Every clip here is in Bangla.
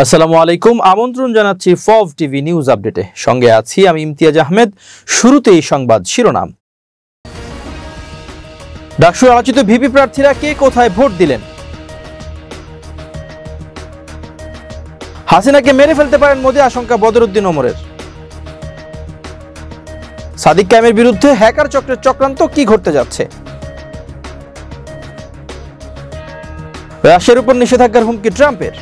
আসসালামু আলাইকুম, আমন্ত্রণ জানাচ্ছি ফভ টিভি নিউজ আপডেটে। সঙ্গে আছি আমি ইমতিয়াজ আহমেদ। শুরুতেই সংবাদ শিরোনাম। ডাকসু আলোচিত ভিপি প্রার্থীরা কে কোথায় ভোট দিলেন? হাসিনাকে মেরে ফেলতে পারেন মোদি, আশঙ্কা বদরুদ্দিন ওমরের। সাদিক কায়েমের বিরুদ্ধে হ্যাকার চক্রের চক্রান্ত, কি ঘটতে যাচ্ছে? রাশিয়ার উপর নিষেধাজ্ঞার হুমকি ট্রাম্পের।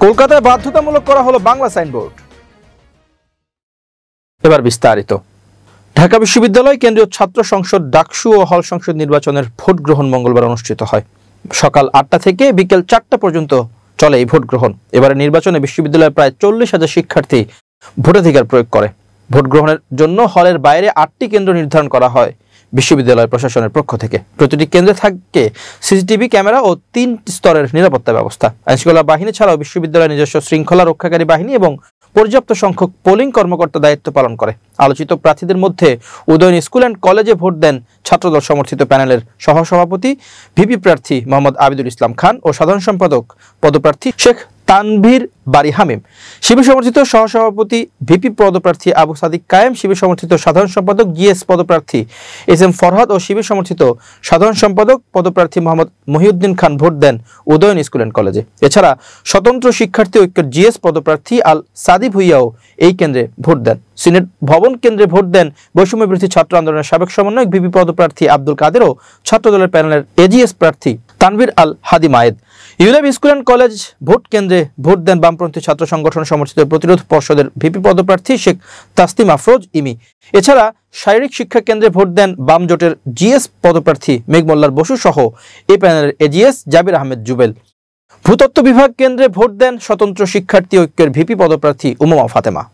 কলকাতায় বাধ্যতামূলক করা হলো বাংলা সাইনবোর্ড। এবার বিস্তারিত। ঢাকা বিশ্ববিদ্যালয় কেন্দ্রীয় ছাত্র সংসদ ডাকসু ও হল সংসদ নির্বাচনের ভোট গ্রহণ মঙ্গলবার অনুষ্ঠিত হয়। সকাল 8টা থেকে বিকেল 4টা পর্যন্ত চলে এই ভোট গ্রহণ। এবারে নির্বাচনে বিশ্ববিদ্যালয়ের প্রায় 40,000 শিক্ষার্থী ভোটাধিকার প্রয়োগ করে। ভোট গ্রহণের জন্য হলের বাইরে 8টি কেন্দ্র নির্ধারণ করা হয় বিশ্ববিদ্যালয় প্রশাসনের পক্ষ থেকে। প্রতিটি কেন্দ্রে থাকে সিসিটিভি ক্যামেরা ও 3 স্তরের নিরাপত্তা ব্যবস্থা। আইনশৃঙ্খলা বাহিনী ছাড়াও বিশ্ববিদ্যালয়ের নিজস্ব শৃঙ্খলা রক্ষাকারী বাহিনী এবং পর্যাপ্ত সংখ্যক পোলিং কর্মকর্তা দায়িত্ব পালন করে। আলোচিত প্রার্থীদের মধ্যে উদয়ন স্কুল অ্যান্ড কলেজে ভোট দেন ছাত্রদল সমর্থিত প্যানেলের সহসভাপতি ভিপি প্রার্থী মোহাম্মদ আবিদুল ইসলাম খান ও সাধারণ সম্পাদক পদপ্রার্থী শেখ তানভীর বারি হামিম, শিবির সমর্থিত সহসভাপতি ভিপি পদপ্রার্থী আবু সাদিক কায়েম, শিবির সমর্থিত সাধারণ সম্পাদক জিএস পদপ্রার্থী এস.এম. ফরহাদ ও শিবির সমর্থিত সাধারণ সম্পাদক পদপ্রার্থী মোহাম্মদ মহিউদ্দিন খান ভোট দেন উদয়ন স্কুল অ্যান্ড কলেজে। এছাড়া স্বতন্ত্র শিক্ষার্থী ঐক্যের জিএস পদপ্রার্থী আল সাদি ভুইয়াও এই কেন্দ্রে ভোট দেন। সিনেট ভবন কেন্দ্রে ভোট দেন বৈষম্য বিরোধী ছাত্র আন্দোলনের সাবেক সমন্বয়ক ভিপি পদপ্রার্থী আব্দুল কাদের ও ছাত্রদলের প্যানেলের এজিএস প্রার্থী Tanvir Al Hadi Mayed. ULAB school and college vote কেন্দ্রে ভোট দেন বামপন্থী ছাত্র সংগঠন সমর্থিত প্রতিরোধ পর্ষদের ভিপি পদপ্রার্থী শেখ তাসতিম আফরোজ ইমি। এছাড়া শারীরিক শিক্ষা কেন্দ্রে ভোট দেন বাম জোটের জিএস পদপ্রার্থী মেঘমোল্লার বসু সহ এই প্যানেলের এজিএস জাবির আহমেদ জুবেল। ভূতত্ত্ব বিভাগ কেন্দ্রে ভোট দেন স্বতন্ত্র শিক্ষার্থী ঐক্যের ভিপি পদপ্রার্থী উমামা ফাতেমা।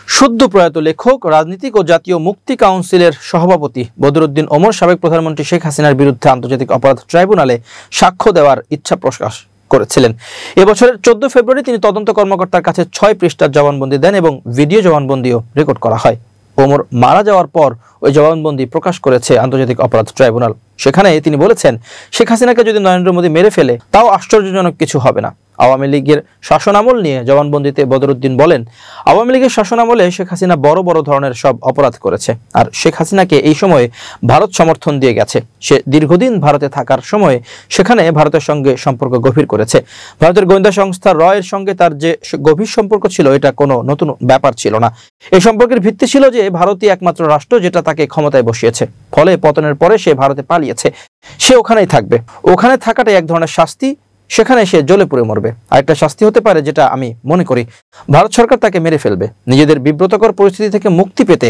সদ্য প্রয়াত লেখক, রাজনীতিক ও জাতীয় মুক্তি কাউন্সিলের সভাপতি বদরুদ্দিন ওমর সাবেক প্রধানমন্ত্রী শেখ হাসিনার বিরুদ্ধে আন্তর্জাতিক অপরাধ ট্রাইব্যুনালে সাক্ষ্য দেওয়ার ইচ্ছা প্রকাশ করেছিলেন। এবছরের 14 ফেব্রুয়ারি তিনি তদন্ত কর্মকর্তার কাছে 6 পৃষ্ঠার জবানবন্দি দেন এবং ভিডিও জবানবন্দিও রেকর্ড করা হয়। ওমর মারা যাওয়ার পর ওই জবানবন্দি প্রকাশ করেছে আন্তর্জাতিক অপরাধ ট্রাইব্যুনাল। সেখানে তিনি বলেছেন, শেখ হাসিনাকে যদি নরেন্দ্র মোদী মেরে ফেলে তাও আশ্চর্যজনক কিছু হবে না। আওয়ামী লীগের শাসনামল নিয়ে জবানবন্দিতে বদরুদ্দিন বলেন, আওয়ামী লীগের শাসনামলে শেখ হাসিনা বড় বড় ধরনের সব অপরাধ করেছে, আর শেখ হাসিনাকে এই সময়ে ভারত সমর্থন দিয়ে গেছে। সে দীর্ঘদিন ভারতে থাকার সময় সেখানে ভারতের সঙ্গে সম্পর্ক গভীর করেছে। ভারতের গোয়েন্দা সংস্থা রয়ের সঙ্গে তার যে গভীর সম্পর্ক ছিল এটা কোনো নতুন ব্যাপার ছিল না। এই সম্পর্কের ভিত্তি ছিল যে ভারতই একমাত্র রাষ্ট্র যেটা তাকে ক্ষমতায় বসিয়েছে। ফলে পতনের পরে সে ভারতে পালিয়েছে, সে ওখানেই থাকবে। ওখানে থাকাটাই এক ধরনের শাস্তি, সেখানে সে জ্বলে পুড়ে মরবে। আরেকটা শাস্তি হতে পারে, যেটা আমি মনে করি ভারত সরকার তাকে মেরে ফেলবে। নিজেদের বিব্রতকর পরিস্থিতি থেকে মুক্তি পেতে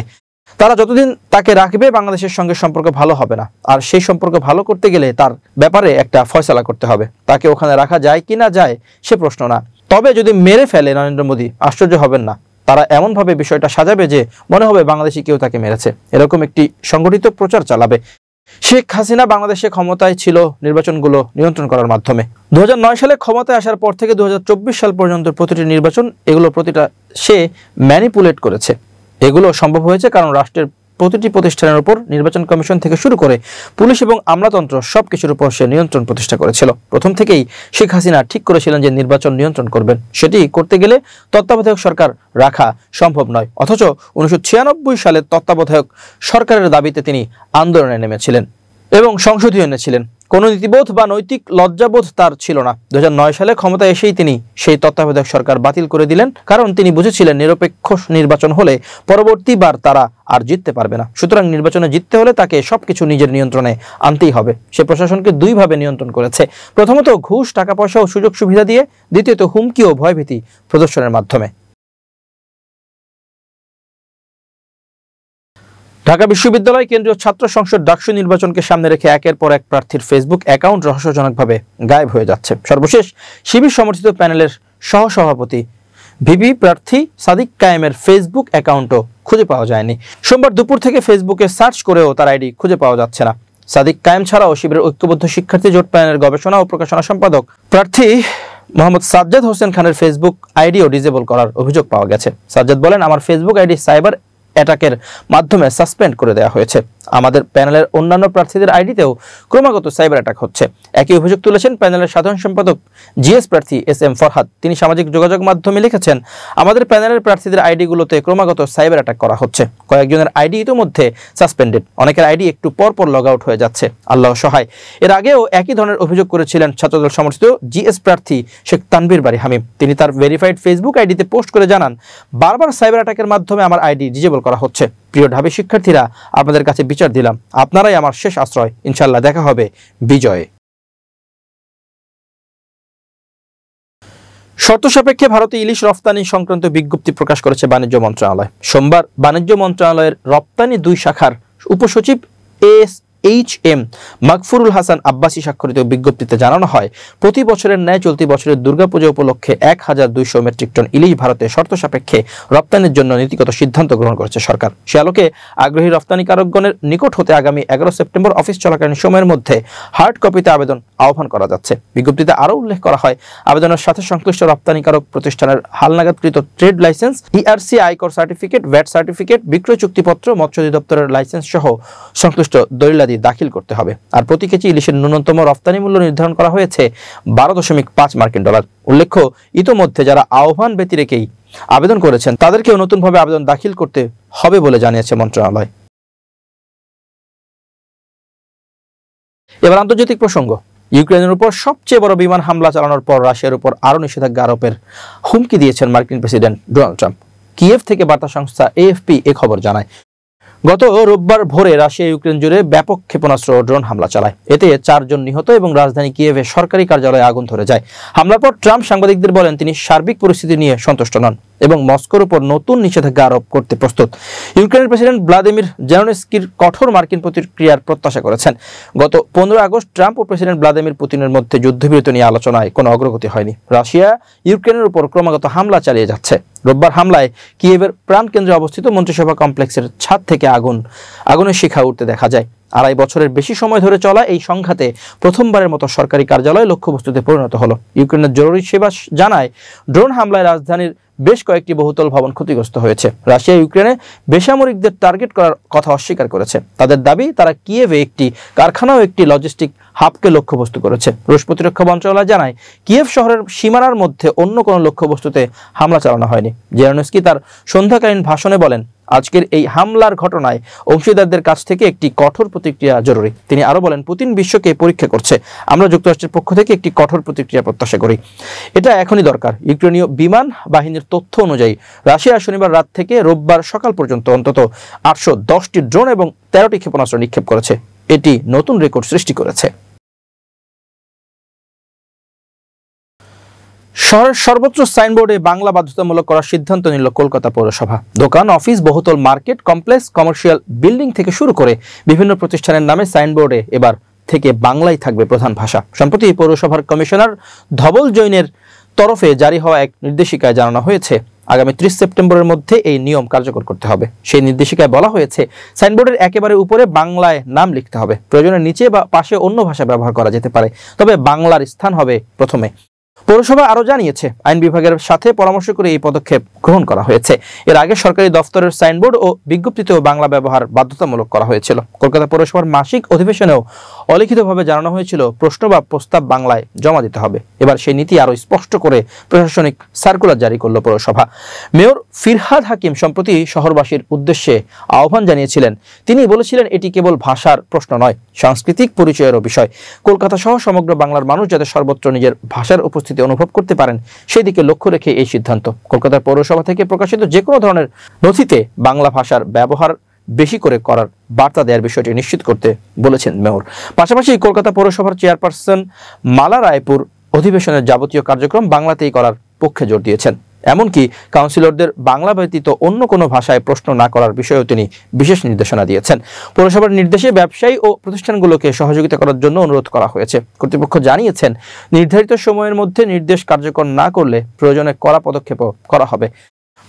তারা যতদিন তাকে রাখবে বাংলাদেশের সঙ্গে সম্পর্ক ভালো হবে না। আর সেই সম্পর্ক ভালো করতে গেলে তার ব্যাপারে একটা ফয়সালা করতে হবে। তাকে ওখানে রাখা যায় কি না যায় সে প্রশ্ন না। তবে যদি মেরে ফেলে নরেন্দ্র মোদী, আশ্চর্য হবেন না। তারা এমনভাবে বিষয়টা সাজাবে যে মনে হবে বাংলাদেশি কেউ তাকে মেরেছে। এরকম একটি সংগঠিত প্রচার চালাবে। শেখ হাসিনা বাংলাদেশে ক্ষমতায় ছিল নির্বাচনগুলো নিয়ন্ত্রণ করার মাধ্যমে। 2009 সালে ক্ষমতায় আসার পর থেকে 2024 সাল পর্যন্ত প্রতিটি নির্বাচন, এগুলো প্রতিটা সে ম্যানিপুলেট করেছে। এগুলো সম্ভব হয়েছে কারণ রাষ্ট্রের প্রতিটি প্রতিষ্ঠানের উপর নির্বাচন কমিশন থেকে শুরু করে পুলিশ এবং আমলাতন্ত্র সবকিছুর উপর সে নিয়ন্ত্রণ প্রতিষ্ঠা করেছিল। প্রথম থেকেই শেখ হাসিনা ঠিক করেছিলেন যে নির্বাচন নিয়ন্ত্রণ করবেন। সেটি করতে গেলে তত্ত্বাবধায়ক সরকার রাখা সম্ভব নয়। অথচ 1996 সালে তত্ত্বাবধায়ক সরকারের দাবিতে তিনি আন্দোলনে নেমেছিলেন এবং সংসদীয় এনেছিলেন। কোনো নীতিবোধ বা নৈতিক লজ্জাবোধ তার ছিল না। 2009 সালে ক্ষমতায় এসেই তিনি সেই তত্ত্বাবধায়ক সরকার বাতিল করে দিলেন, কারণ তিনি বুঝেছিলেন নিরপেক্ষ নির্বাচন হলে পরবর্তীবার তারা আর জিততে পারবে না। সুতরাং নির্বাচনে জিততে হলে তাকে সবকিছু নিজের নিয়ন্ত্রণে আনতেই হবে। সে প্রশাসনকে 2 ভাবে নিয়ন্ত্রণ করেছে। প্রথমত ঘুষ, টাকা পয়সা ও সুযোগ সুবিধা দিয়ে, দ্বিতীয়ত হুমকি ও ভয়ভীতি প্রদর্শনের মাধ্যমে। ঢাকা বিশ্ববিদ্যালয় কেন্দ্রীয় ছাত্র সংসদ ডাকসু নির্বাচনকে সামনে রেখে একের পর এক প্রার্থীর ফেসবুক অ্যাকাউন্ট রহস্যজনকভাবে গায়েব হয়ে যাচ্ছে। সর্বশেষ শিবির সমর্থিত প্যানেলের সহসভাপতি ভিপি প্রার্থী সাদিক কায়েমের ফেসবুক অ্যাকাউন্টও খুঁজে পাওয়া যায়নি। সোমবার দুপুর থেকে ফেসবুকে সার্চ করেও তার আইডি খুঁজে পাওয়া যাচ্ছে না। সাদিক কায়েম ছাড়াও শিবিরের ঐক্যবদ্ধ শিক্ষার্থী জোট প্যানেলের গবেষণা ও প্রকাশনা সম্পাদক প্রার্থী মোহাম্মদ সাজ্জাদ হোসেন খানের ফেসবুক আইডিও ডিসেবল করার অভিযোগ পাওয়া গেছে। সাজ্জাদ বলেন, আমার ফেসবুক আইডি সাইবার অ্যাটাকের মাধ্যমে সাসপেন্ড করে দেওয়া হয়েছে। আমাদের প্যানেলের অন্যান্য প্রার্থীদের আইডিতেও ক্রমাগত সাইবার অ্যাটাক হচ্ছে। একই অভিযোগ তুলেছেন প্যানেলের সাধারণ সম্পাদক জিএস প্রার্থী SM ফরহাদ। তিনি সামাজিক যোগাযোগ মাধ্যমে লিখেছেন, আমাদের প্যানেলের প্রার্থীদের আইডিগুলোতে ক্রমাগত সাইবার অ্যাটাক করা হচ্ছে। কয়েকজনের আইডি ইতিমধ্যে সাসপেন্ডেড, অনেকের আইডি একটু পর পর লগ আউট হয়ে যাচ্ছে। আল্লাহ সহায়। এর আগেও একই ধরনের অভিযোগ করেছিলেন ছাত্রদল সমর্থিত জিএস প্রার্থী শেখ তানভীর বারী হামিম। তিনি তার ভেরিফাইড ফেসবুক আইডিতে পোস্ট করে জানান, বারবার সাইবার অ্যাটাকের মাধ্যমে আমার আইডি ডিজেবল করা হচ্ছে। প্রিয় ঢাবি শিক্ষার্থীরা, আপনাদের কাছে বিচার দিলাম, আপনারাই আমার শেষ আশ্রয়। ইনশাআল্লাহ দেখা হবে বিজয়ে। শর্ত সাপেক্ষে ভারতে ইলিশ রফতানি সংক্রান্ত বিজ্ঞপ্তি প্রকাশ করেছে বাণিজ্য মন্ত্রণালয়। সোমবার বাণিজ্য মন্ত্রণালয়ের রপ্তানি 2 শাখার উপসচিব HM মাগফুরুল হাসান আব্বাসী স্বাক্ষরিত বিজ্ঞপ্তিতে জানানো হয়, প্রতি বছরের ন্যায় চলতি বছরের দুর্গাপূজা উপলক্ষে 1200 মেট্রিক টন ইলিশ ভারতে শর্ত সাপেক্ষে রপ্তানির জন্য নীতিগত সিদ্ধান্ত গ্রহণ করেছে সরকার। সে আলোকে আগ্রহী রপ্তানিকারকগণের নিকট হতে আগামী 11 সেপ্টেম্বর অফিস চলাকালীন সময়ের মধ্যে হার্ড কপিতে আবেদন আহ্বান করা যাচ্ছে। বিজ্ঞপ্তিতে আরও উল্লেখ করা হয়, আবেদনের সাথে সংশ্লিষ্ট রপ্তানিকারক প্রতিষ্ঠানের হালনাগাদকৃত ট্রেড লাইসেন্স, ERC আয়কর সার্টিফিকেট, ভ্যাট সার্টিফিকেট, বিক্রয় চুক্তিপত্র, মৎস্য অধিদপ্তরের লাইসেন্স সহ সংশ্লিষ্ট দলিলাদি দাখিল করতে হবে। আর প্রতি কেজি ইলিশের ন্যূনতম রপ্তানি মূল্য নির্ধারণ করা হয়েছে $12.5 মার্কিন। উল্লেখ্য, ইতোমধ্যে যারা আহ্বান ব্যতি রেখেই আবেদন করেছেন তাদেরকেও নতুনভাবে আবেদন দাখিল করতে হবে বলে জানিয়েছে মন্ত্রণালয়। এবার আন্তর্জাতিক প্রসঙ্গ। ইউক্রেনের উপর সবচেয়ে বড় বিমান হামলা চালানোর পর রাশিয়ার উপর আরও নিষেধাজ্ঞা আরোপের হুমকি দিয়েছেন মার্কিন প্রেসিডেন্ট ডোনাল্ড ট্রাম্প। কিয়েভ থেকে বার্তা সংস্থা AFP এ খবর জানায়, গত রোববার ভোরে রাশিয়া ইউক্রেন জুড়ে ব্যাপক ক্ষেপণাস্ত্র ও ড্রোন হামলা চালায়। এতে 4 জন নিহত এবং রাজধানী কিয়েভে সরকারি কার্যালয়ে আগুন ধরে যায়। হামলার পর ট্রাম্প সাংবাদিকদের বলেন, তিনি সার্বিক পরিস্থিতি নিয়ে সন্তুষ্ট নন এবং মস্কোর উপর নতুন নিষেধাজ্ঞা আরোপ করতে প্রস্তুত। ইউক্রেনের প্রেসিডেন্ট ভ্লাদিমির জেলেনস্কির কঠোর মার্কিন প্রতিক্রিয়ার প্রত্যাশা করেছেন। গত 15 আগস্ট ট্রাম্প ও প্রেসিডেন্ট ভ্লাদিমির পুতিনের মধ্যে যুদ্ধবিরতি নিয়ে আলোচনায় কোনো অগ্রগতি হয়নি। রাশিয়া ইউক্রেনের উপর ক্রমাগত হামলা চালিয়ে যাচ্ছে। রোববার হামলায় কিয়েভের প্রাণকেন্দ্রে অবস্থিত মন্ত্রিসভা কমপ্লেক্সের ছাদ থেকে আগুনের শিখা উঠতে দেখা যায়। 2.5 বছরের বেশি সময় ধরে চলা এই সংঘাতে প্রথমবারের মতো সরকারি কার্যালয় লক্ষ্যবস্তুতে পরিণত হলো। ইউক্রেনের জরুরি সেবা জানায়, ড্রোন হামলায় রাজধানীর বেশ কয়েকটি বহুতল ভবন ক্ষতিগ্রস্ত হয়েছে। রাশিয়া ইউক্রেনে বেসামরিকদের টার্গেট করার কথা অস্বীকার করেছে। তাদের দাবি, তারা কিয়েভে একটি কারখানা ও একটি লজিস্টিক হাবকে লক্ষ্যবস্তু করেছে। রুশ প্রতিরক্ষা মন্ত্রণালয় জানায়, কিয়েভ শহরের সীমানার মধ্যে অন্য কোনো লক্ষ্যবস্তুতে হামলা চালানো হয়নি। জেলেনস্কি তার সন্ধ্যাকালীন ভাষণে বলেন, আজকের এই হামলার ঘটনায় অংশীদারদের কাছ থেকে একটি কঠোর প্রতিক্রিয়া জরুরি। তিনি আরো বলেন, পুতিন বিশ্বকে পরীক্ষা করছে। আমরা যুক্তরাষ্ট্রের পক্ষ থেকে একটি কঠোর প্রতিক্রিয়া প্রত্যাশা করি। এটা এখনই দরকার। ইউক্রেনীয় বিমান বাহিনীর তথ্য অনুযায়ী রাশিয়া শনিবার রাত থেকে রোববার সকাল পর্যন্ত অন্তত 810টি ড্রোন এবং 13টি ক্ষেপণাস্ত্র নিক্ষেপ করেছে। এটি নতুন রেকর্ড সৃষ্টি করেছে। শহরের সর্বত্র সাইনবোর্ডে বাংলা বাধ্যতামূলক করার সিদ্ধান্ত নিল কলকাতা পৌরসভা। দোকান, অফিস, বহুতল মার্কেট কমপ্লেক্স, কমার্শিয়াল বিল্ডিং থেকে শুরু করে বিভিন্ন প্রতিষ্ঠানের নামে সাইনবোর্ডে এবার থেকে বাংলাই থাকবে প্রধান ভাষা। সম্প্রতি পৌরসভার কমিশনার ধবল জৈনের তরফে জারি হওয়া এক নির্দেশিকায় জানানো হয়েছে, আগামী 30 সেপ্টেম্বরের মধ্যে এই নিয়ম কার্যকর করতে হবে। সেই নির্দেশিকায় বলা হয়েছে, সাইনবোর্ডের একেবারে উপরে বাংলায় নাম লিখতে হবে। প্রয়োজনে নিচে বা পাশে অন্য ভাষা ব্যবহার করা যেতে পারে, তবে বাংলার স্থান হবে প্রথমে। পৌরসভা আরো জানিয়েছে, আইন বিভাগের সাথে পরামর্শ করে এই পদক্ষেপ গ্রহণ করা হয়েছে। এর আগে সরকারি দফতরের সাইনবোর্ড ও বিজ্ঞপ্তিতেও বাংলা ব্যবহার বাধ্যতামূলক করা হয়েছিল। কলকাতা পৌরসভার মাসিক অধিবেশনেও অলিখিতভাবে জানানো হয়েছিল, প্রশ্ন বা প্রস্তাব বাংলায় জমা দিতে হবে। এবার সেই নীতি আরো স্পষ্ট করে প্রশাসনিক সার্কুলার জারি করল পৌরসভা। মেয়র ফিরহাদ হাকিম সম্প্রতি শহরবাসীর উদ্দেশ্যে আহ্বান জানিয়েছিলেন। তিনি বলেছিলেন, এটি কেবল ভাষার প্রশ্ন নয়, সাংস্কৃতিক পরিচয়েরও বিষয়। কলকাতা সহ সমগ্র বাংলার মানুষ যাতে সর্বত্র নিজের ভাষার উপস্থিতি অনুভব করতে পারেন, সেই দিকে লক্ষ্য রেখে এই সিদ্ধান্ত। কলকাতার পৌরসভা থেকে প্রকাশিত যে কোনো ধরনের নথিতে বাংলা ভাষার ব্যবহার বেশি করে করার বার্তা দেওয়ার বিষয়টি নিশ্চিত করতে বলেছেন মেয়র। পাশাপাশি কলকাতা পৌরসভার চেয়ারপারসন মালা রায়পুর অধিবেশনের যাবতীয় কার্যক্রম বাংলাতেই করার পক্ষে জোর দিয়েছেন। এমনকি কাউন্সিলরদের বাংলা ব্যতীত অন্য কোনো ভাষায় প্রশ্ন না করার বিষয়েও তিনি বিশেষ নির্দেশনা দিয়েছেন। পৌরসভার নির্দেশে ব্যবসায়ী ও প্রতিষ্ঠানগুলোকে সহযোগিতা করার জন্য অনুরোধ করা হয়েছে। কর্তৃপক্ষ জানিয়েছেন, নির্ধারিত সময়ের মধ্যে নির্দেশ কার্যকর না করলে প্রয়োজনে কড়া পদক্ষেপও করা হবে।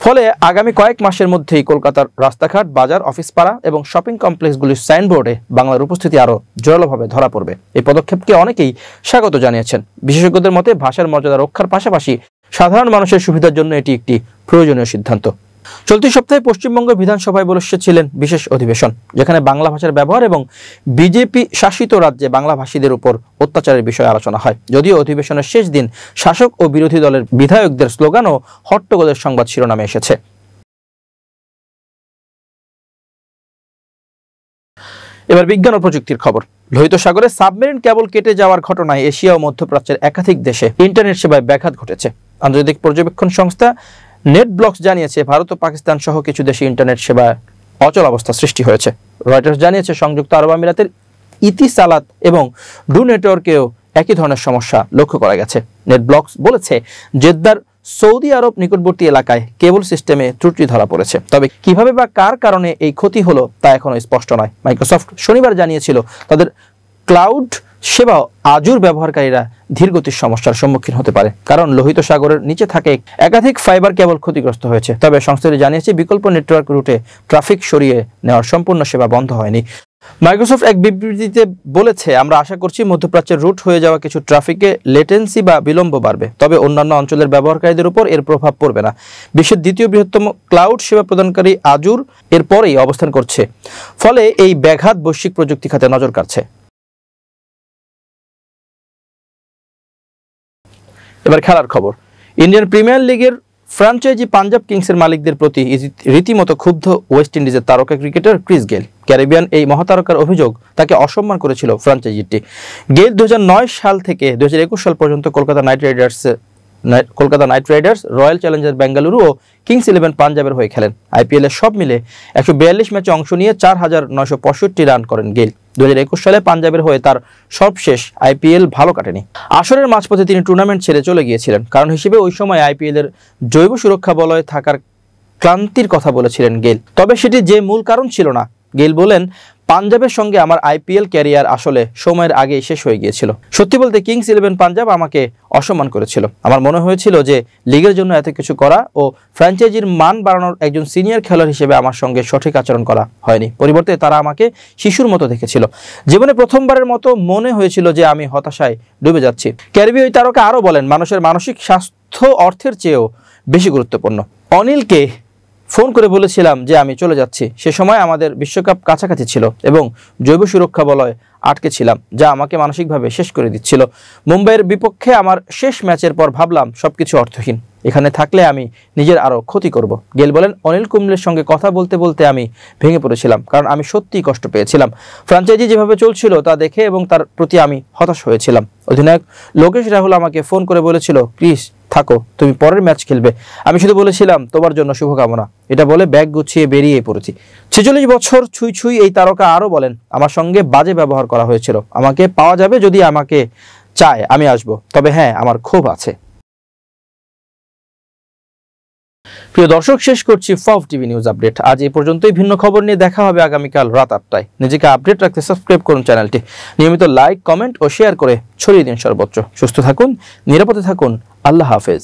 ফলে আগামী কয়েক মাসের মধ্যেই কলকাতার রাস্তাঘাট, বাজার, অফিস পাড়া এবং শপিং কমপ্লেক্সগুলির সাইনবোর্ডে বাংলার উপস্থিতি আরও জোরালোভাবে ধরা পড়বে। এই পদক্ষেপকে অনেকেই স্বাগত জানিয়েছেন। বিশেষজ্ঞদের মতে ভাষার মর্যাদা রক্ষার পাশাপাশি সাধারণ মানুষের সুবিধার জন্য এটি একটি প্রয়োজনীয় সিদ্ধান্ত। চলতি সপ্তাহে পশ্চিমবঙ্গ বিধানসভায় বসেছিলেন বিশেষ অধিবেশন, যেখানে বাংলা ভাষার ব্যবহার এবং বিজেপি শাসিত রাজ্যে বাংলাভাষীদের উপর অত্যাচারের বিষয়ে আলোচনা হয়। যদিও অধিবেশনের শেষ দিন শাসক ও বিরোধী দলের বিধায়কদের স্লোগান ও হট্টগোলের সংবাদ শিরোনামে এসেছে। এবার বিজ্ঞান ও প্রযুক্তির খবর। লোহিত সাগরে সাবমেরিন কেবল কেটে যাওয়ার ঘটনায় এশিয়া ও মধ্যপ্রাচ্যের একাধিক দেশে ইন্টারনেট সেবায় ব্যাঘাত ঘটেছে। আন্তর্জাতিক পর্যবেক্ষণ সংস্থা নেটব্লকস জানিয়েছে, ভারত ও পাকিস্তান সহ কিছু দেশে ইন্টারনেট সেবায় অচল অবস্থা সৃষ্টি হয়েছে। রয়টার্স জানিয়েছে, সংযুক্ত আরব আমিরাতের ইতিসালাত এবং ডু নেটওয়ার্কেও একই ধরনের সমস্যা লক্ষ্য করা গেছে। নেটব্লকস বলেছে, জেদ্দার সৌদি আরব নিকটবর্তী এলাকায় কেবল সিস্টেমে ত্রুটি ধরা পড়েছে, তবে কিভাবে বা কার কারণে এই ক্ষতি হলো তা এখনো স্পষ্ট নয়। মাইক্রোসফট শনিবার জানিয়েছিল, তাদের ক্লাউড সেবা আজুর ব্যবহারকারীরা ধীরগতির সমস্যার সম্মুখীন হতে পারে, কারণ লোহিত সাগরের নিচে থাকে একাধিক ফাইবার কেবল ক্ষতিগ্রস্ত হয়েছে। তবে সংস্থাটি জানিয়েছে, বিকল্প নেটওয়ার্ক রুটে ট্রাফিক সরিয়ে নেওয়ার সম্পূর্ণ সেবা বন্ধ হয়নি। মাইক্রোসফট এক বিবৃতিতে বলেছে, আমরা আশা করছি মধ্যপ্রাচ্যের রুট হয়ে যাওয়া কিছু ট্রাফিকে লেটেন্সি বা বিলম্ব বাড়বে, তবে অন্যান্য অঞ্চলের ব্যবহারকারীদের উপর এর প্রভাব পড়বে না। বিশ্বের দ্বিতীয় বৃহত্তম ক্লাউড সেবা প্রদানকারী আজুর এর পরেই অবস্থান করছে, ফলে এই ব্যাঘাত বৈশ্বিক প্রযুক্তি খাতে নজর কাড়ছে। এবার খেলার খবর। ইন্ডিয়ান প্রিমিয়ার লিগের ফ্র্যাঞ্চাইজি পাঞ্জাব কিংসের মালিকদের প্রতি রীতিমতো ক্ষুব্ধ ওয়েস্ট ইন্ডিজের তারকা ক্রিকেটার ক্রিস গেল। ক্যারিবিয়ান এই মহাতারকার অভিযোগ, তাকে অসম্মান করেছিল ফ্র্যাঞ্চাইজিটি। গেল 2009 সাল থেকে 2021 সাল পর্যন্ত Kolkata Knight Riders, Royal Challengers Bengaluru ও কিংস 11 পাঞ্জাবের হয়ে খেলেন। আইপিএল এ সব মিলে 142 ম্যাচে অংশ নিয়ে 4,965 রান করেন গেল। 2021 সালে পাঞ্জাবের হয়ে তার সবশেষ আইপিএল ভালো কাটেনি। আসরের মাঝপথে তিনি টুর্নামেন্ট ছেড়ে চলে গিয়েছিলেন। কারণ হিসেবে ওই সময় আইপিএল এর জৈব সুরক্ষা বলয়ে থাকার ক্লান্তির কথা বলেছিলেন গেল। তবে সেটি যে মূল কারণ ছিল না। গেল বলেন, পাঞ্জাবের সঙ্গে আমার আইপিএল ক্যারিয়ার আসলে সময়ের আগেই শেষ হয়ে গিয়েছিল। সত্যি বলতে কিংস 11 পাঞ্জাব আমাকে অসম্মান করেছিল। আমার মনে হয়েছিল যে লিগের জন্য এত কিছু করা ও ফ্র্যাঞ্চাইজির মান বাড়ানোর একজন সিনিয়র খেলোয়াড় হিসেবে আমার সঙ্গে সঠিক আচরণ করা হয়নি। পরিবর্তে তারা আমাকে শিশুর মতো দেখেছিল। জীবনে প্রথমবারের মতো মনে হয়েছিল যে আমি হতাশায় ডুবে যাচ্ছি। ক্যারিবীয় ওই তারকা আরও বলেন, মানুষের মানসিক স্বাস্থ্য অর্থের চেয়েও বেশি গুরুত্বপূর্ণ। অনিলকে ফোন করে বলেছিলাম যে আমি চলে যাচ্ছি। সে সময় আমাদের বিশ্বকাপ কাছাকাছি ছিল এবং জৈব সুরক্ষা বলয় আটকে ছিলাম, যা আমাকে মানসিকভাবে শেষ করে দিচ্ছিল। মুম্বাইয়ের বিপক্ষে আমার শেষ ম্যাচের পর ভাবলাম সবকিছু অর্থহীন, এখানে থাকলে আমি নিজের আরও ক্ষতি করব। গেল বলেন, অনিল কুম্বলের সঙ্গে কথা বলতে বলতে আমি ভেঙে পড়েছিলাম, কারণ আমি সত্যিই কষ্ট পেয়েছিলাম। ফ্র্যাঞ্চাইজি যেভাবে চলছিল তা দেখে এবং তার প্রতি আমি হতাশ হয়েছিলাম। অধিনায়ক লোকেশ রাহুল আমাকে ফোন করে বলেছিল, ক্রিস থাকো, তুমি পরের ম্যাচ খেলবে। আমি শুধু বলেছিলাম তোমার জন্য শুভকামনা। এটা বলে ব্যাগ গুছিয়ে বেরিয়ে পড়েছি। 46 বছর ছুঁই এই তারকা আরও বলেন, আমার সঙ্গে বাজে ব্যবহার করা হয়েছিল। আমাকে পাওয়া যাবে যদি আমাকে চায়, আমি আসব। তবে হ্যাঁ, আমার ক্ষোভ আছে। প্রিয় দর্শক, শেষ করছি ফফ টিভি নিউজ আপডেট। আজ এই পর্যন্তই। ভিন্ন খবর নিয়ে দেখা হবে আগামীকাল রাত 8টায়। নিজেকে আপডেট রাখতে সাবস্ক্রাইব করুন চ্যানেলটি। নিয়মিত লাইক, কমেন্ট ও শেয়ার করে ছড়িয়ে দিন সর্বত্র। সুস্থ থাকুন, নিরাপদে থাকুন। আল্লাহ হাফেজ।